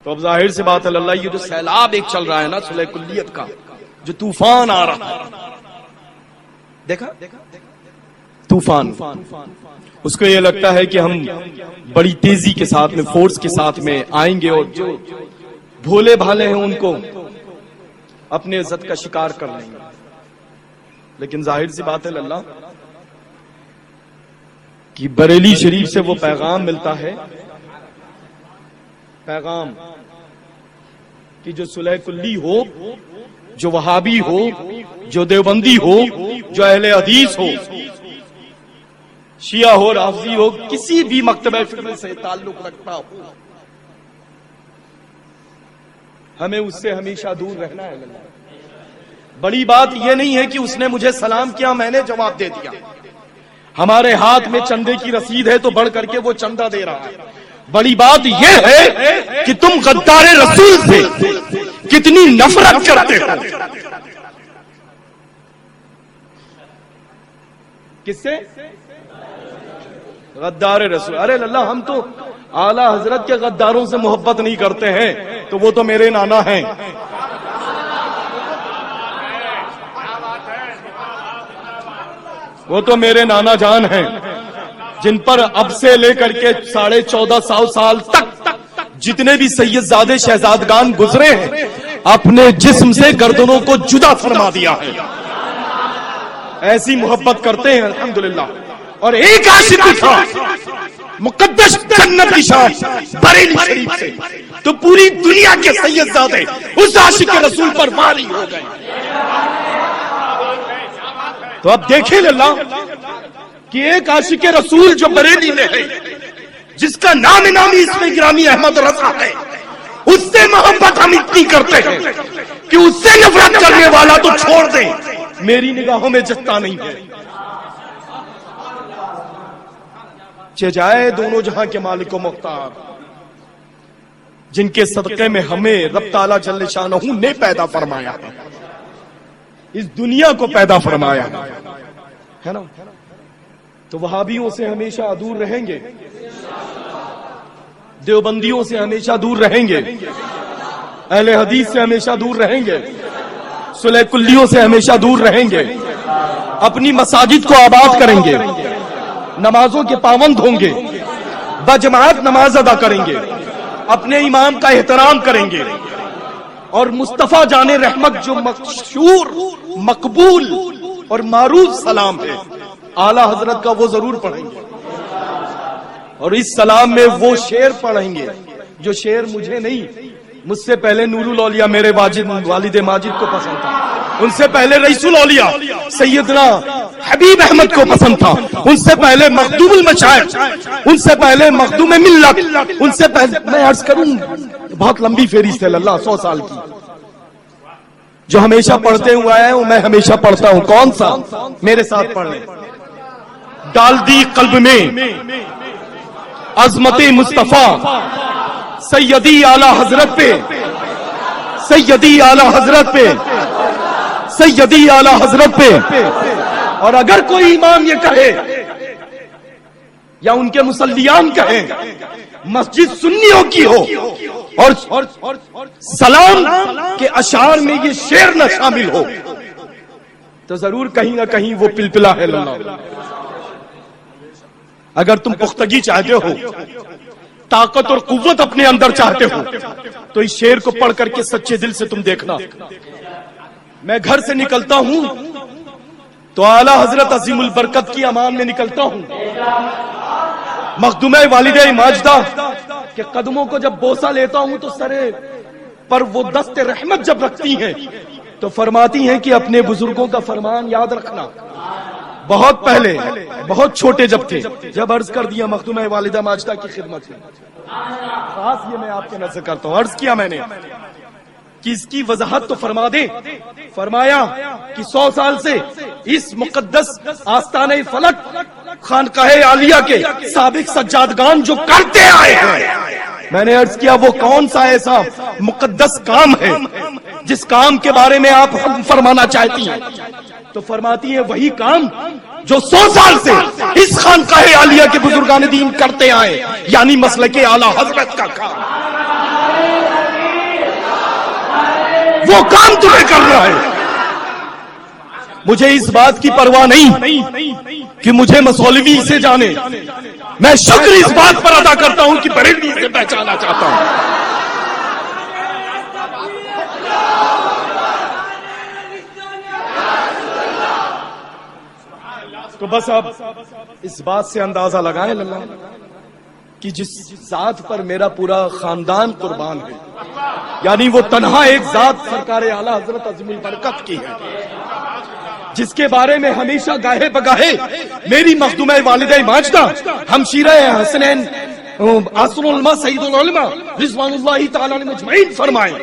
تو اب ظاہر سی بات ہے اللہ، یہ جو سیلاب ایک چل رہا ہے نا صلح کلیت کا، جو طوفان آ رہا ہے، دیکھا طوفان، اس کو یہ لگتا ہے کہ ہم بڑی تیزی کے ساتھ میں، فورس کے ساتھ میں آئیں گے اور جو بھولے بھالے ہیں ان کو اپنے عزت کا شکار کر لیں گے. لیکن ظاہر سی بات ہے اللہ کہ بریلی شریف سے وہ پیغام ملتا ہے، پیغام کہ جو صلح کلی ہو، جو وہابی ہو، جو دیوبندی ہو، جو اہل حدیث ہو، شیعہ ہو، رافضی ہو، کسی بھی مکتبہ فکر سے تعلق رکھتا ہو، ہمیں اس سے ہمیشہ دور رہنا ہے. بڑی بات یہ نہیں ہے کہ اس نے مجھے سلام کیا میں نے جواب دے دیا. ہمارے ہاتھ میں چندے کی رسید ہے تو بڑھ کر کے وہ چندہ دے رہا ہے. بڑی بات یہ ہے کہ تم غدار رسول سے کتنی نفرت کرتے ہو. کس سے؟ غدار رسول. ارے اللہ، ہم تو اعلی حضرت کے غداروں سے محبت نہیں کرتے ہیں، تو وہ تو میرے نانا ہیں. وہ تو میرے نانا جان ہیں جن پر اب سے لے کر کے 1450 سال تک جتنے بھی سید زادے شہزادگان گزرے ہیں اپنے جسم سے گردنوں کو جدا فرما دیا ہے. ایسی محبت کرتے ہیں الحمدللہ. اور ایک عاشق تھا مقدس جنت کی شان بریلی شریف سے، تو پوری دنیا کے سید زادے اس عاشق رسول پر واری ہو گئے. تو اب دیکھیں اللہ کہ ایک عاشق رسول جو بریلی میں ہے، جس کا نام نامی اس میں گرامی احمد رضا ہے، اس سے محبت ہم اتنی کرتے ہیں کہ اس سے نفرت کرنے والا تو چھوڑ دیں، میری نگاہوں میں جتتا نہیں ہے. جائے دونوں جہاں کے مالک و مختار، جن کے صدقے میں ہمیں رب تعالیٰ جل شانہ نے پیدا فرمایا، اس دنیا کو پیدا فرمایا ہے نا. تو وہابیوں سے ہمیشہ دور رہیں گے، دیوبندیوں سے ہمیشہ دور رہیں گے، اہل حدیث سے ہمیشہ دور رہیں گے، صلح کلیوں سے ہمیشہ دور رہیں گے، اپنی مساجد کو آباد کریں گے، نمازوں کے پابند ہوں گے، بجماعت نماز ادا کریں گے، اپنے امام کا احترام کریں گے، اور مصطفیٰ جان رحمت جو مشہور مقبول اور معروف سلام ہے اعلیٰ حضرت کا، وہ ضرور پڑھیں گے. اور اس سلام میں وہ شعر پڑھیں گے جو شعر مجھے نہیں، مجھ سے پہلے نور الاولیاء میرے والد ماجد کو پسند تھا، ان سے پہلے رئیس الاولیاء سیدنا حبیب احمد کو پسند تھا، ان سے پہلے مخدوم المشائخ، ان سے پہلے مخدوم ملت، ان سے پہلے میں عرض کروں بہت لمبی فہرست ہے اللہ 100 سال کی، جو ہمیشہ پڑھتے ہوئے آئے ہیں میں ہمیشہ پڑھتا ہوں. کون سا؟ میرے ساتھ پڑھ لیں. ڈال دی قلب میں عظمت مصطفیٰ سیدی اعلی حضرت پہ، سیدی اعلی حضرت پہ، سیدی اعلی حضرت پہ. اور اگر کوئی امام یہ کہے یا ان کے مصلیان کہیں مسجد سنیوں کی ہو اور سلام کے اشعار میں یہ شعر نہ شامل ہو، تو ضرور کہیں نہ کہیں وہ پلپلا ہے اللہ. اگر تم پختگی چاہتے ہو، طاقت اور قوت اپنے اندر چاہتے ہو، تو اس شعر کو پڑھ کر کے سچے دل سے تم دیکھنا. میں گھر سے نکلتا ہوں تو اعلیٰ حضرت عظیم البرکت کی امان میں نکلتا ہوں. مخدومہ والدہ ماجدہ کے قدموں کو جب بوسہ لیتا ہوں تو سرے پر وہ دست رحمت جب رکھتی ہیں تو فرماتی ہیں کہ اپنے بزرگوں کا فرمان یاد رکھنا. بہت پہلے، بہت چھوٹے جب تھے، جب عرض کر دیا مخدومہ والدہ ماجدہ کی خدمت میں، خاص یہ میں آپ کے نظر کرتا ہوں، عرض کیا میں نے کہ اس کی وضاحت تو فرما دیں. فرمایا کہ 100 سال سے اس مقدس آستانہ فلک خانقاہ عالیہ کے سابق سجادگان جو کرتے آئے ہیں، میں نے عرض کیا وہ کون سا ایسا مقدس کام ہے جس کام کے بارے میں آپ فرمانا چاہتی ہیں؟ تو فرماتی ہیں وہی کام جو 100 سال سے اس خانقاہ عالیہ کے بزرگان دین کرتے آئے، یعنی مسلک اعلیٰ حضرت کا کام. وہ کام تمہیں کرنا ہے. مجھے اس بات کی پرواہ نہیں کہ مجھے مصولوی سے جانے، میں شکر اس بات پر ادا کرتا ہوں کہ بریلوی سے پہچانا چاہتا ہوں. تو بس اب اس بات سے اندازہ لگائیں اللہ کہ جس ذات پر میرا پورا خاندان قربان ہے، یعنی وہ تنہا ایک ذات سرکار اعلی حضرت عظیم البرکت کی ہے، جس کے بارے میں ہمیشہ گاہے بگاہے میری مخدومہ والدہ ماجدہ ہمشیرہ حسنین آصر العلماء سید العلماء رضوان اللہ تعالی علیہ مجمعین فرمائیں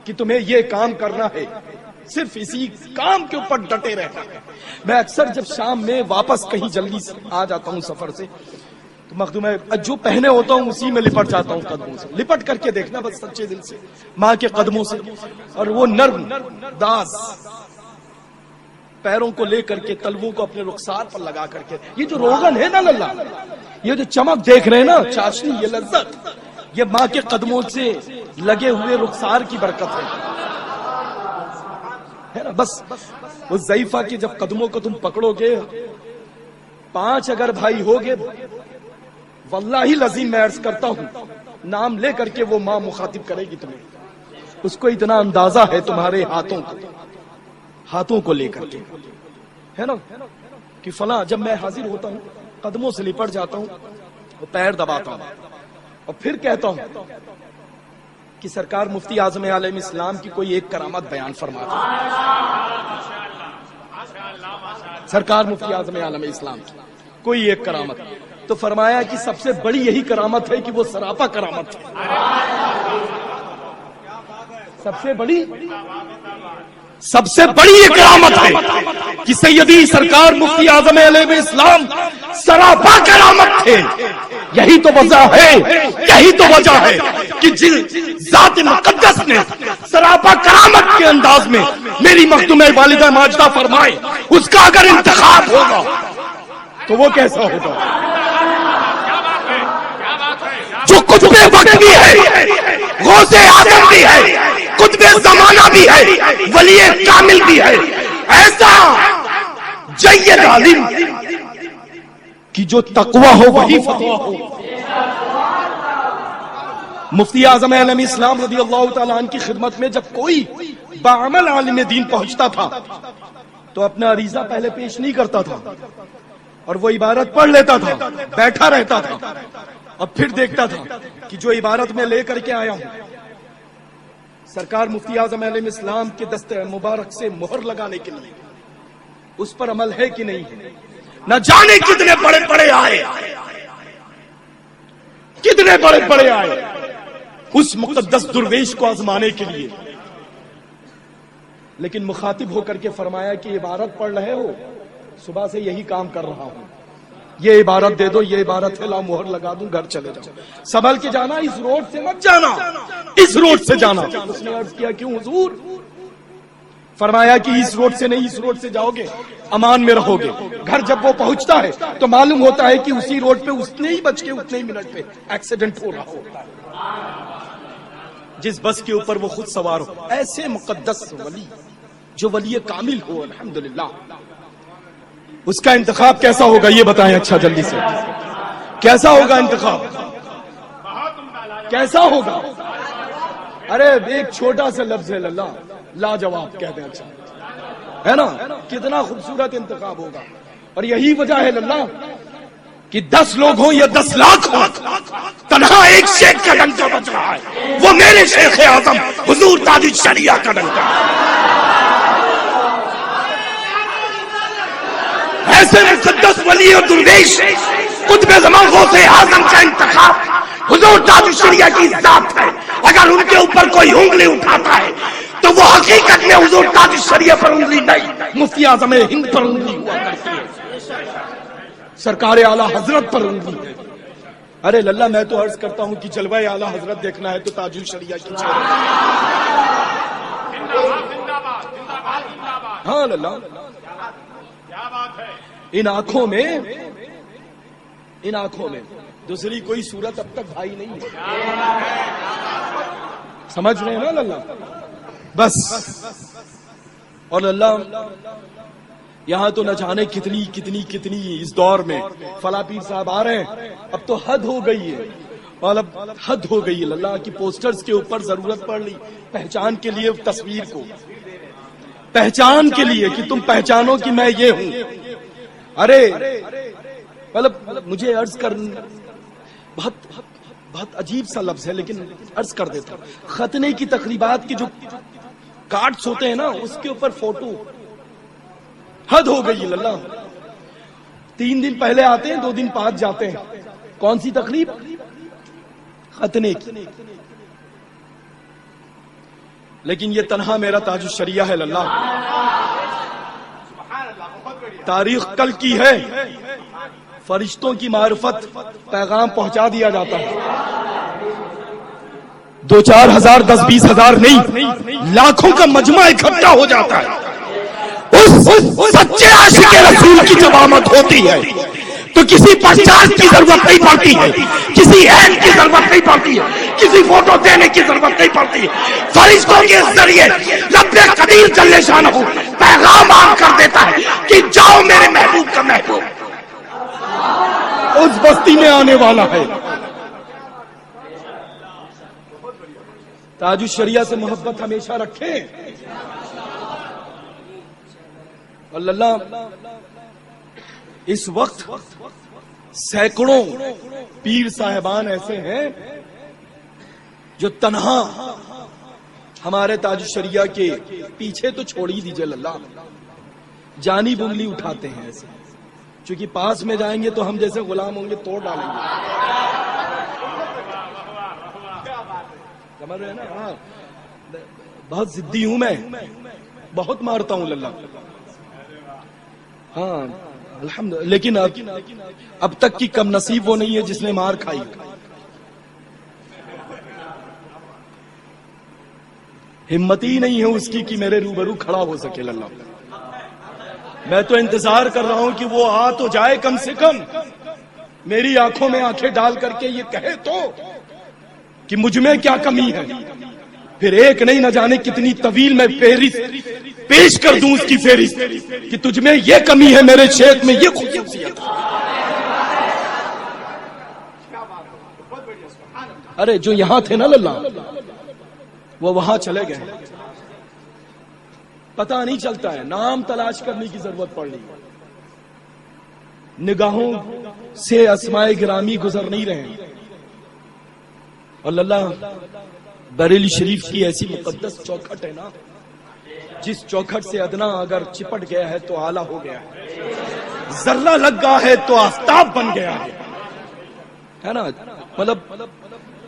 کہ تمہیں یہ کام کرنا ہے، صرف اسی کام کے اوپر ڈٹے رہنا ہے. میں اکثر جب شام میں واپس کہیں جلدی سے آ جاتا ہوں سفر سے، تو مخدومہ جو پہنے ہوتا ہوں اسی میں لپٹ جاتا ہوں، قدموں سے لپٹ کر کے دیکھنا بس سچے دل سے ماں کے قدموں سے، اور وہ نرم داس پیروں کو لے کر کے تلووں کو اپنے رخسار پر لگا کر کے، یہ جو روغن ہے نا للہ، یہ جو چمک دیکھ رہے ہیں نا، چاشنی، یہ لذت، یہ ماں کے قدموں سے لگے ہوئے رخسار کی برکت ہے نا. بس وہ ضعیفہ کے جب قدموں کو تم پکڑو گے، 5 اگر بھائی ہوگے، واللہ لازم میں عرض کرتا ہوں نام لے کر کے وہ ماں مخاطب کرے گی تمہیں. اس کو اتنا اندازہ ہے تمہارے ہاتھوں کو لے کر کے، ہے نا، کہ فلاں جب میں حاضر ہوتا ہوں قدموں سے لپٹ جاتا ہوں، وہ پیر دباتا ہوں اور پھر کہتا ہوں کہ سرکار مفتی اعظم عالم اسلام کی کوئی ایک کرامت بیان فرماتا ہے. سرکار مفتی اعظم عالم اسلام کی کوئی ایک کرامت، تو فرمایا کہ سب سے بڑی یہی کرامت ہے کہ وہ سراپا کرامت ہے. سب سے بڑی یہ کرامت ہے کہ سیدی سرکار مفتی اعظم علیہ اسلام سراپا کرامت تھے. یہی تو وجہ ہے کہ جس ذات مقدس نے سراپا کرامت کے انداز میں میری مخدومہ والدہ ماجدہ فرمائے، اس کا اگر انتخاب ہوگا تو وہ کیسا ہوگا؟ جو قطب وقت بھی ہے، غوث اعظم بھی ہے، قطب زمانہ بھی ہے، ولی کامل بھی ہے، ایسا جید عالم کہ جو تقوی ہو وہی فتویٰ ہو. مفتی اعظم عالم اسلام رضی اللہ تعالیٰ عنہ کی خدمت میں جب کوئی بعمل عالم دین پہنچتا تھا تو اپنا عریضہ پہلے پیش نہیں کرتا تھا، اور وہ عبارت پڑھ لیتا تھا، بیٹھا رہتا تھا، اور پھر دیکھتا تھا کہ جو عبارت میں لے کر کے آیا ہوں سرکار مفتی اعظم علیہ اسلام کے دست مبارک سے مہر لگانے کے لیے اس پر عمل ہے کہ نہیں ہے. نہ جانے کتنے بڑے آئے اس مقدس درویش کو آزمانے کے لیے، لیکن مخاطب ہو کر کے فرمایا کہ عبارت پڑھ رہے ہو، صبح سے یہی کام کر رہا ہوں، یہ عبارت دے دو، یہ عبارت ہے، لا مہر لگا دوں، گھر چلے جاؤ، سنبھل کے جانا، اس روڈ سے مت جانا، اس روڈ سے جانا. اس نے عرض کیا کیوں حضور؟ فرمایا کہ اس روڈ سے نہیں، اس روڈ سے جاؤ گے امان میں رہو گے. گھر جب وہ پہنچتا ہے تو معلوم ہوتا ہے کہ اسی روڈ پہ اتنے ہی بج کے اتنے ہی منٹ پہ ایکسیڈنٹ ہو رہا ہوتا ہے جس بس کے اوپر وہ خود سوار ہو. ایسے مقدس ولی جو ولی کامل ہو، الحمدللہ، اس کا انتخاب کیسا ہوگا یہ بتائیں اچھا جلدی سے. کیسا ہوگا انتخاب؟ کیسا ہوگا؟ ارے ایک چھوٹا سا لفظ ہے اللہ، لاجواب کہتے ہیں، اچھا ہے نا، کتنا خوبصورت انتخاب ہوگا. اور یہی وجہ ہے اللہ کہ 10 لوگ ہوں یا 10 لاکھ ہوں، تنہا ایک شیخ کا ڈنکا بج رہا ہے، وہ میرے شیخ اعظم حضور تاج الشریعہ کا ڈنکا. ایسے مقدس ولی اور درویش قطب زمان غوث اعظم کا انتخاب حضور تاج الشریعہ کی ذات ہے. اگر ان کے اوپر کوئی انگلی اٹھاتا ہے تو وہ حقیقت میں حضور تاج الشریعہ پر انگلی نہیں، مفتی اعظم ہند پر انگلی ہوا کرتی ہے، سرکار اعلی حضرت پر انگلی ہے. ارے للہ میں تو عرض کرتا ہوں کہ جلوہ اعلی حضرت دیکھنا ہے تو تاج الشریعہ کی چہرہ. ہاں للہ، ان آنکھوں میں دوسری کوئی صورت اب تک بھائی نہیں ہے. سمجھ رہے ہیں نا اللہ؟ بس. اور اللہ یہاں تو نہ جانے کتنی کتنی کتنی اس دور میں فلاں پیر صاحب آ رہے ہیں. اب تو حد ہو گئی ہے، اور اب حد ہو گئی ہے. اللہ کی پوسٹرز کے اوپر ضرورت پڑ رہی پہچان کے لیے، تصویر کو پہچان کے لیے کہ تم پہچانو کہ میں یہ ہوں. ارے مطلب مجھے عرض کر، بہت عجیب سا لفظ ہے لیکن عرض کر دیتا ہوں. ختنے کی تقریبات کی جو کارڈز ہوتے ہیں نا، اس کے اوپر فوٹو، حد ہو گئی اللہ. 3 دن پہلے آتے ہیں، 2 دن بعد جاتے ہیں. کون سی تقریب؟ ختنے کی. لیکن یہ تنہا میرا تاج الشریعہ ہے اللہ. تاریخ کل کی ہے. فرشتوں کی معرفت پیغام پہنچا دیا جاتا ہے. 2-4 ہزار 10-20 ہزار نہیں، لاکھوں کا مجمع اکٹھا ہو جاتا ہے. اس سچے عاشق رسول کی جب آمد ہوتی ہے تو کسی پہچان کی ضرورت نہیں پڑتی ہے، کسی عین کی ضرورت نہیں پڑتی ہے، کسی فوٹو دینے کی ضرورت نہیں پڑتی ہے. فرشتوں کے ذریعے رب قدیر جل شانہ پیغام عام کر دیتا ہے کہ جاؤ میرے محبوب کا محبوب اس بستی میں آنے والا ہے. تاج الشریعہ سے محبت ہمیشہ رکھیں. اللہ اس وقت سینکڑوں پیر صاحبان ایسے ہیں جو تنہا ہمارے تاج الشریعہ کے پیچھے تو چھوڑ ہی دیجئے اللہ، جانی بنگلی اٹھاتے ہیں ایسے. چونکہ پاس میں جائیں گے تو ہم جیسے غلام ہوں گے، توڑ ڈالیں گے. سمجھ رہے ہیں نا؟ ہاں بہت ضدی ہوں میں، بہت مارتا ہوں اللہ. ہاں الحمدللہ. لیکن اب تک کی کم نصیب وہ نہیں ہے جس نے مار کھائی. ہمت ہی نہیں ہے اس کی کہ میرے روبرو کھڑا ہو سکے اللہ. میں تو انتظار کر رہا ہوں کہ وہ آ تو جائے، کم سے کم میری آنکھوں میں آنکھیں ڈال کر کے یہ کہے تو کہ مجھ میں کیا کمی ہے. پھر ایک نہیں، نہ جانے کتنی طویل میں فہرست پیش کر دوں اس کی فہرست کہ تجھ میں یہ کمی ہے، میرے شیخ میں یہ خصوصیت. ارے جو یہاں تھے نا اللہ، وہ وہاں چلے گئے. پتہ نہیں چلتا ہے، نام تلاش کرنے کی ضرورت پڑ رہی ہے. نگاہوں سے اسماء گرامی گزر نہیں رہے. اور اللہ بریلی شریف کی ایسی مقدس چوکھٹ ہے نا، جس چوکھٹ سے ادنا اگر چپٹ گیا ہے تو آلہ ہو گیا ہے، ذرہ لگ گیا ہے تو آفتاب بن گیا ہے نا. مطلب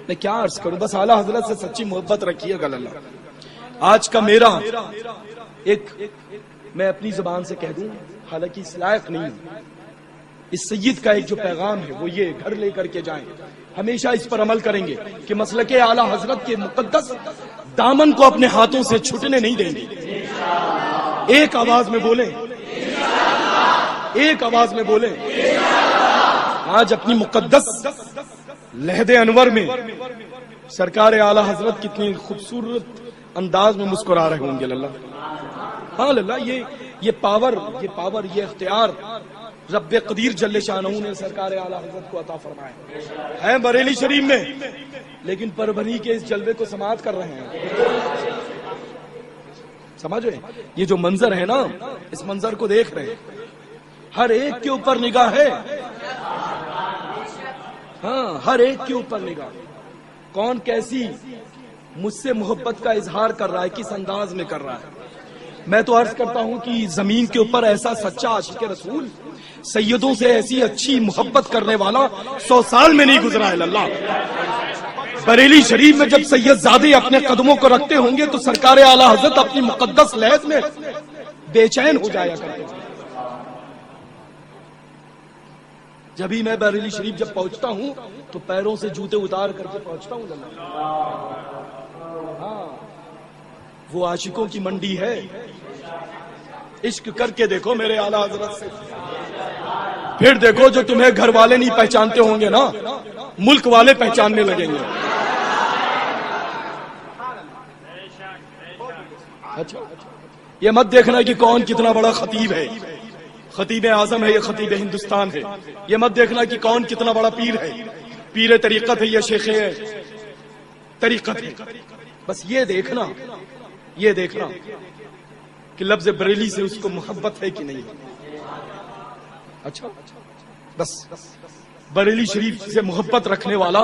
میں کیا عرض کروں، بس اعلیٰ حضرت سے سچی محبت رکھیے گا اللہ. آج کا میرا ایک، میں اپنی زبان سے کہہ دوں، حالانکہ اس لائق نہیں ہوں، اس سید کا ایک جو پیغام ہے وہ یہ، گھر لے کر کے جائیں. ہمیشہ اس پر عمل کریں گے کہ مسلک اعلیٰ حضرت کے مقدس دامن کو اپنے ہاتھوں سے چھٹنے نہیں دیں گے. ایک آواز میں بولیں، ایک آواز میں بولیں. آج اپنی مقدس لہد انور میں سرکار اعلیٰ حضرت کتنی خوبصورت انداز میں مسکرا رہے ہوں گے اللہ. ہاں اللہ، یہ پاور، یہ اختیار رب قدیر جل شانہ نے سرکار اعلیٰ حضرت کو عطا فرمایا ہے بریلی شریف میں. لیکن پربھنی کے اس جلوے کو سماعت کر رہے ہیں. سمجھ رہے ہیں؟ یہ جو منظر ہے نا، اس منظر کو دیکھ رہے ہیں. ہر ایک کے اوپر نگاہ ہے. ہاں ہر ایک کے اوپر نگاہ. کون کیسی مجھ سے محبت کا اظہار کر رہا ہے، کس انداز میں کر رہا ہے. میں تو عرض کرتا ہوں کہ زمین کے اوپر ایسا سچا عاشق رسول، سیدوں سے ایسی اچھی محبت کرنے والا 100 سال میں نہیں گزرا ہے اللہ. بریلی شریف میں جب سید زادے اپنے قدموں کو رکھتے ہوں گے تو سرکار اعلیٰ حضرت اپنی مقدس لہد میں بے چین ہو جایا کرتے ہیں. جب ہی میں بریلی شریف جب پہنچتا ہوں تو پیروں سے جوتے اتار کر کے پہنچتا ہوں اللہ. ہاں وہ عاشقوں کی منڈی ہے. عشق کر کے دیکھو میرے اعلیٰ حضرت سے، پھر دیکھو جو تمہیں گھر والے نہیں پہچانتے ہوں گے نا، ملک والے پہچاننے لگیں گے. اچھا یہ مت دیکھنا کہ کون کتنا بڑا خطیب ہے، خطیب اعظم ہے یا خطیب ہندوستان ہے، یہ مت دیکھنا کہ کون کتنا بڑا پیر ہے، پیر طریقت ہے یا شیخ طریقت ہے. بس یہ دیکھنا کہ لفظ بریلی سے اس کو محبت ہے کہ نہیں. اچھا بس بریلی شریف سے محبت رکھنے والا،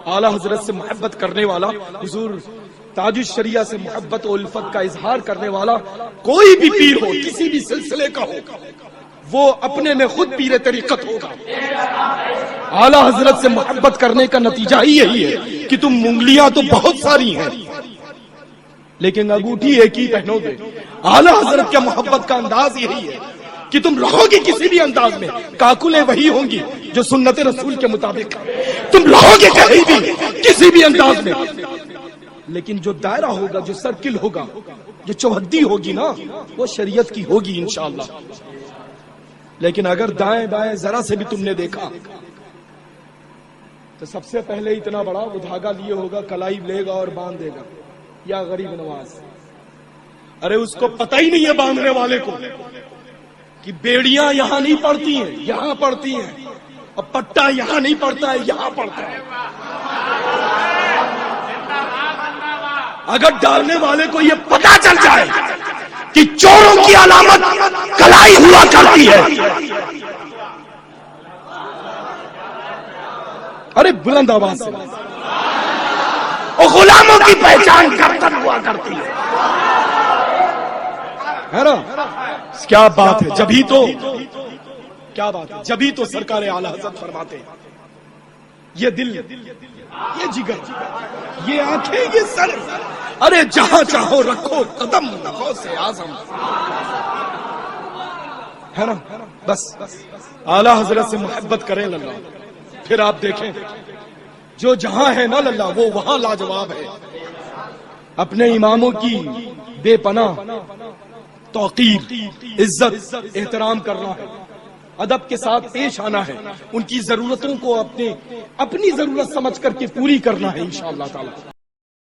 اعلیٰ حضرت سے محبت کرنے والا، حضور تاج الشریعہ سے محبت و الفت کا اظہار کرنے والا کوئی بھی پیر ہو، کسی بھی سلسلے کا ہو، وہ اپنے میں خود پیر طریقت ہوگا. اعلیٰ حضرت سے محبت کرنے کا نتیجہ ہی یہی ہے کہ تم انگلیاں تو بہت ساری ہیں لیکن انگوٹھی ایک ہی پہنو گے. اعلیٰ حضرت کا محبت کا انداز یہی ہے کہ تم رہو گے کسی بھی انداز میں، کاکلیں وہی ہوں گی جو سنت رسول کے مطابق، تم رہو گے کہیں بھی کسی بھی انداز میں، لیکن جو دائرہ ہوگا، جو سرکل ہوگا، جو چوہدی ہوگی نا، وہ شریعت کی ہوگی انشاءاللہ. لیکن اگر دائیں بائیں ذرا سے بھی تم نے دیکھا تو سب سے پہلے اتنا بڑا وہ دھاگا لیے ہوگا، کلائی لے گا اور باندھ دے گا، یا غریب نواز. ارے اس کو پتہ ہی نہیں ہے باندھنے والے کو کہ بیڑیاں یہاں نہیں پڑتی ہیں، یہاں پڑتی ہیں، اور پٹا یہاں نہیں پڑتا ہے، یہاں پڑتا ہے. اگر ڈالنے والے کو یہ پتہ چل جائے کہ چوروں کی علامت کلائی ہوا کرتی ہے، ارے بلند آواز سے، اور غلاموں کی پہچان گردن ہوا کرتی ہے نا. کیا بات ہے، جبھی تو کیا بات ہے، جبھی تو سرکار اعلیٰ حضرت فرماتے ہیں یہ دل، یہ جگر، یہ آنکھیں، یہ سر، ارے جہاں چاہو رکھو قدم غوث اعظم، ہے نا. بس اعلیٰ حضرت سے محبت کریں اللہ، پھر آپ دیکھیں جو جہاں ہے نا اللہ وہ وہاں لاجواب ہے. اپنے اماموں کی بے پناہ توقیر، عزت، احترام کرنا ہے، ادب کے ساتھ پیش آنا ہے، ان کی ضرورتوں کو اپنی ضرورت سمجھ کر کے پوری کرنا ہے انشاءاللہ تعالی.